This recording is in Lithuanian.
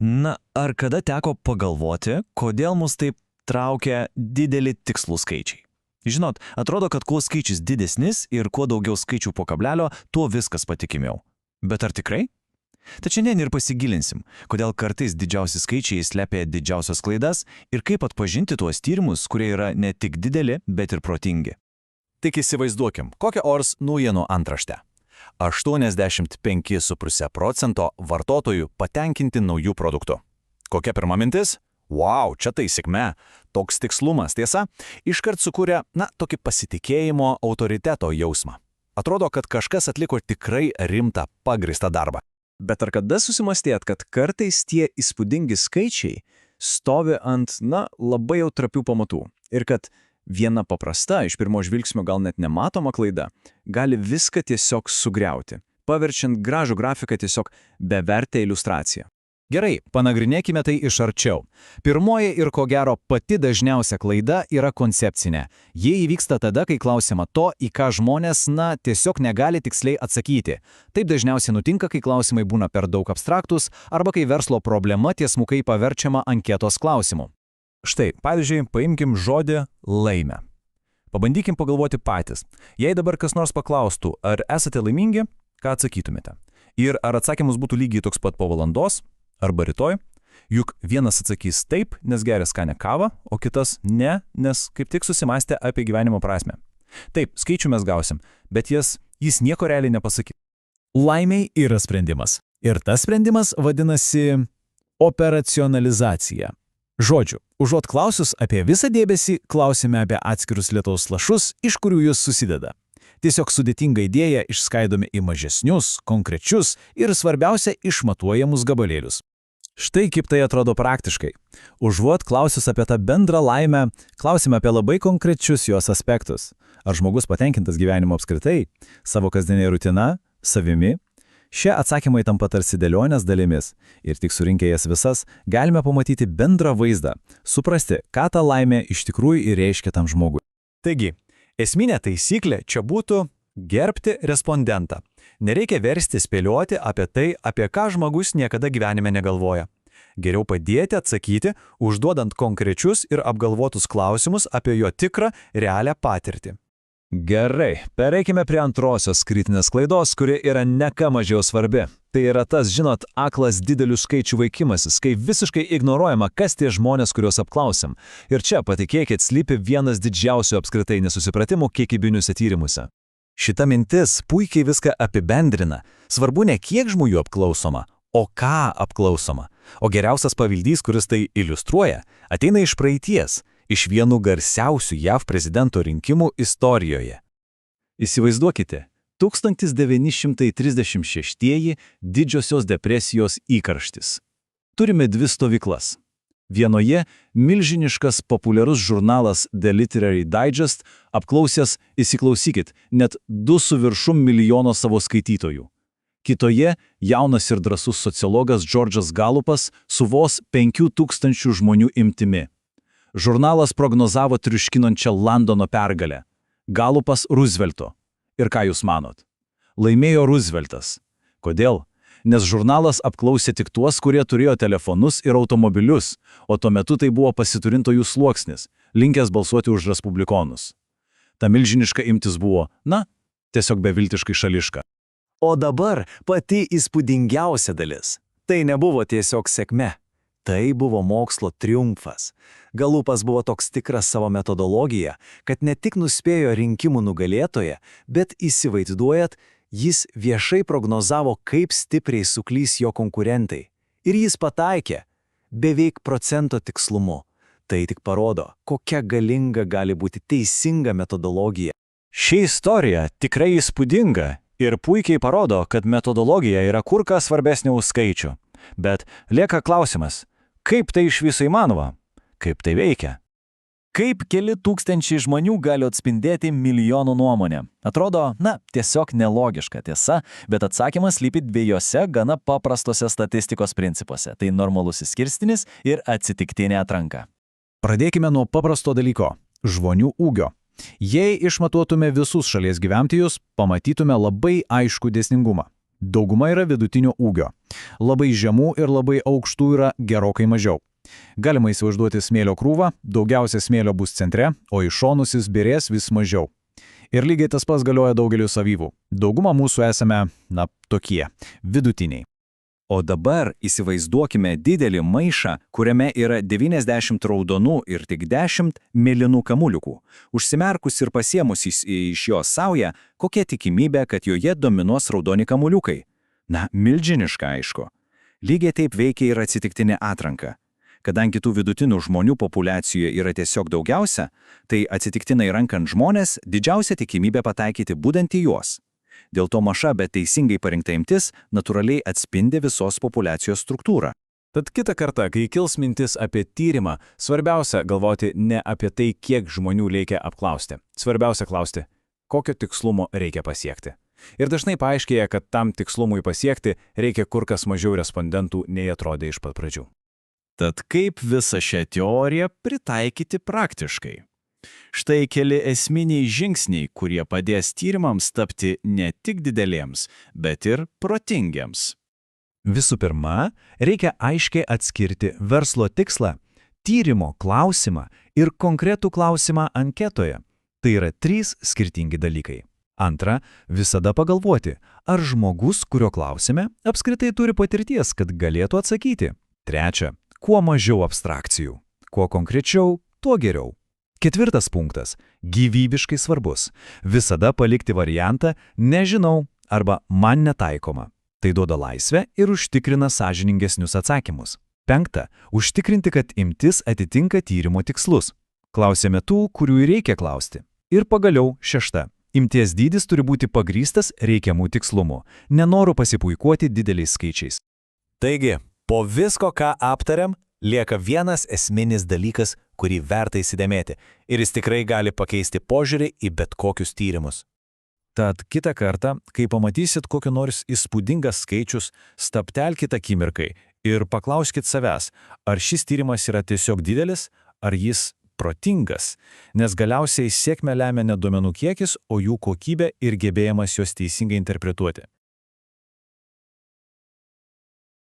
Na, ar kada teko pagalvoti, kodėl mus taip traukia dideli tikslų skaičiai? Žinot, atrodo, kad kuo skaičius didesnis ir kuo daugiau skaičių po kablelio, tuo viskas patikimiau. Bet ar tikrai? Tad šiandien ir pasigilinsim, kodėl kartais didžiausi skaičiai slepia didžiausias klaidas ir kaip atpažinti tuos tyrimus, kurie yra ne tik dideli, bet ir protingi. Tik įsivaizduokim, kokią ors naujienų antraštę. 85,5% vartotojų patenkinti naujų produktų. Kokia pirma mintis? Wow, čia tai sėkmė. Toks tikslumas, tiesa, iškart sukūrė, tokį pasitikėjimo autoriteto jausmą. Atrodo, kad kažkas atliko tikrai rimtą, pagristą darbą. Bet ar kada susimastėt, kad kartais tie įspūdingi skaičiai stovi ant, labai jau trapių pamatų ir kad viena paprasta, iš pirmo žvilgsnio gal net nematoma klaida, gali viską tiesiog sugriauti, paverčiant gražų grafiką tiesiog bevertę iliustraciją. Gerai, panagrinėkime tai iš arčiau. Pirmoji ir ko gero pati dažniausia klaida yra koncepcinė. Jie įvyksta tada, kai klausiama to, į ką žmonės, tiesiog negali tiksliai atsakyti. Taip dažniausiai nutinka, kai klausimai būna per daug abstraktus arba kai verslo problema tiesmukai paverčiama anketos klausimu. Štai, pavyzdžiui, paimkim žodį laimę. Pabandykim pagalvoti patys. Jei dabar kas nors paklaustų, ar esate laimingi, ką atsakytumėte? Ir ar atsakymus būtų lygiai toks pat po valandos, arba rytoj? Juk vienas atsakys taip, nes geria skanę kavą, o kitas ne, nes kaip tik susimastė apie gyvenimo prasmę. Taip, skaičių mes gausim, bet jis nieko realiai nepasakys. Laimiai yra sprendimas. Ir tas sprendimas vadinasi operacionalizacija. Žodžiu, užuot klausus apie visą dėmesį, klausime apie atskirus lietaus lašus, iš kurių jūs susideda. Tiesiog sudėtinga idėja išskaidomi į mažesnius, konkrečius ir svarbiausia išmatuojamus gabalėlius. Štai kaip tai atrodo praktiškai. Užuot klausus apie tą bendrą laimę, klausime apie labai konkrečius jos aspektus. Ar žmogus patenkintas gyvenimu apskritai, savo kasdienė rutina, savimi? Šie atsakymai tampa tarsi dėlionės dalimis ir tik surinkę jas visas galime pamatyti bendrą vaizdą, suprasti, ką ta laimė iš tikrųjų ir reiškia tam žmogui. Taigi, esminė taisyklė čia būtų gerbti respondentą. Nereikia versti spėlioti apie tai, apie ką žmogus niekada gyvenime negalvoja. Geriau padėti atsakyti, užduodant konkrečius ir apgalvotus klausimus apie jo tikrą, realią patirtį. Gerai, pereikime prie antrosios kritinės klaidos, kuri yra ne ką mažiau svarbi. Tai yra tas, aklas didelių skaičių vaikimasis, kai visiškai ignoruojama, kas tie žmonės, kuriuos apklausim. Ir čia, patikėkit, slypi vienas didžiausių apskritai nesusipratimų kiekybiniuose tyrimuose. Šita mintis puikiai viską apibendrina. Svarbu ne kiek žmonių apklausoma, o ką apklausoma. O geriausias pavyzdys, kuris tai iliustruoja, ateina iš praeities. Iš vienų garsiausių JAV prezidento rinkimų istorijoje. Įsivaizduokite, 1936 didžiosios depresijos įkarštis. Turime dvi stovyklas. Vienoje milžiniškas populiarus žurnalas The Literary Digest apklausęs, įsiklausykit, net 2,5 milijono savo skaitytojų. Kitoje jaunas ir drąsus sociologas Džordžas Galupas su vos 5,000 žmonių imtimi. Žurnalas prognozavo triuškinančią Landono pergalę. Galupas Roosevelto. Ir ką jūs manot? Laimėjo Rooseveltas. Kodėl? Nes žurnalas apklausė tik tuos, kurie turėjo telefonus ir automobilius, o tuo metu tai buvo pasiturintojų sluoksnis, linkęs balsuoti už respublikonus. Ta milžiniška imtis buvo, tiesiog beviltiškai šališka. O dabar pati įspūdingiausia dalis. Tai nebuvo tiesiog sėkmė. Tai buvo mokslo triumfas. Galupas buvo toks tikras savo metodologija, kad ne tik nuspėjo rinkimų nugalėtoją, bet įsivaizduojat, jis viešai prognozavo, kaip stipriai suklys jo konkurentai. Ir jis pataikė, beveik procento tikslumu. Tai tik parodo, kokia galinga gali būti teisinga metodologija. Ši istorija tikrai įspūdinga ir puikiai parodo, kad metodologija yra kur kas svarbesnė už skaičių. Bet lieka klausimas, kaip tai iš viso įmanoma? Kaip tai veikia? Kaip keli tūkstančiai žmonių gali atspindėti milijonų nuomonę? Atrodo, tiesiog nelogiška tiesa, bet atsakymas slypi dviejose gana paprastose statistikos principuose. Tai normalus išskirstinis ir atsitiktinė atranka. Pradėkime nuo paprasto dalyko – žmonių ūgio. Jei išmatuotume visus šalies gyventojus, pamatytume labai aiškų dėsningumą. Dauguma yra vidutinio ūgio. Labai žemų ir labai aukštų yra gerokai mažiau. Galima įsivaizduoti smėlio krūvą, daugiausia smėlio bus centre, o į šonus jis byrės vis mažiau. Ir lygiai tas pats galioja daugeliu savyvų. Dauguma mūsų esame, tokie, vidutiniai. O dabar įsivaizduokime didelį maišą, kuriame yra 90 raudonų ir tik 10 mėlynų kamuliukų. Užsimerkus ir pasiemus iš jos saują, kokia tikimybė, kad joje dominuos raudoni kamuliukai? Milžiniška, aišku. Lygiai taip veikia ir atsitiktinė atranka. Kadangi tų vidutinių žmonių populiacijoje yra tiesiog daugiausia, tai atsitiktinai rankant žmonės didžiausia tikimybė pataikyti būtent į juos. Dėl to maža, bet teisingai parinkta imtis natūraliai atspindi visos populiacijos struktūrą. Tad kitą kartą, kai kils mintis apie tyrimą, svarbiausia galvoti ne apie tai, kiek žmonių reikia apklausti. Svarbiausia klausti, kokio tikslumo reikia pasiekti. Ir dažnai paaiškėja, kad tam tikslumui pasiekti reikia kur kas mažiau respondentų, nei atrodė iš pat pradžių. Tad kaip visą šią teoriją pritaikyti praktiškai? Štai keli esminiai žingsniai, kurie padės tyrimams tapti ne tik dideliems, bet ir protingiems. Visų pirma, reikia aiškiai atskirti verslo tikslą, tyrimo klausimą ir konkretų klausimą anketoje. Tai yra 3 skirtingi dalykai. Antra, visada pagalvoti, ar žmogus, kurio klausime, apskritai turi patirties, kad galėtų atsakyti. Trečia, kuo mažiau abstrakcijų. Kuo konkrečiau, tuo geriau. 4 punktas – gyvybiškai svarbus. Visada palikti variantą «nežinau» arba «man netaikoma». Tai duoda laisvę ir užtikrina sąžiningesnius atsakymus. 5. Užtikrinti, kad imtis atitinka tyrimo tikslus. Klausėme tų, kurių reikia klausti. Ir pagaliau 6. Imties dydis turi būti pagrįstas reikiamų tikslumų. Nenoriu pasipuikuoti dideliais skaičiais. Taigi, po visko, ką aptariam, lieka vienas esminis dalykas, kurį verta įsidėmėti, ir jis tikrai gali pakeisti požiūrį į bet kokius tyrimus. Tad kitą kartą, kai pamatysit kokį nors įspūdingą skaičius, stabtelkit akimirkai ir paklauskit savęs, ar šis tyrimas yra tiesiog didelis, ar jis protingas, nes galiausiai sėkmę lemia ne duomenų kiekis, o jų kokybė ir gebėjimas juos teisingai interpretuoti.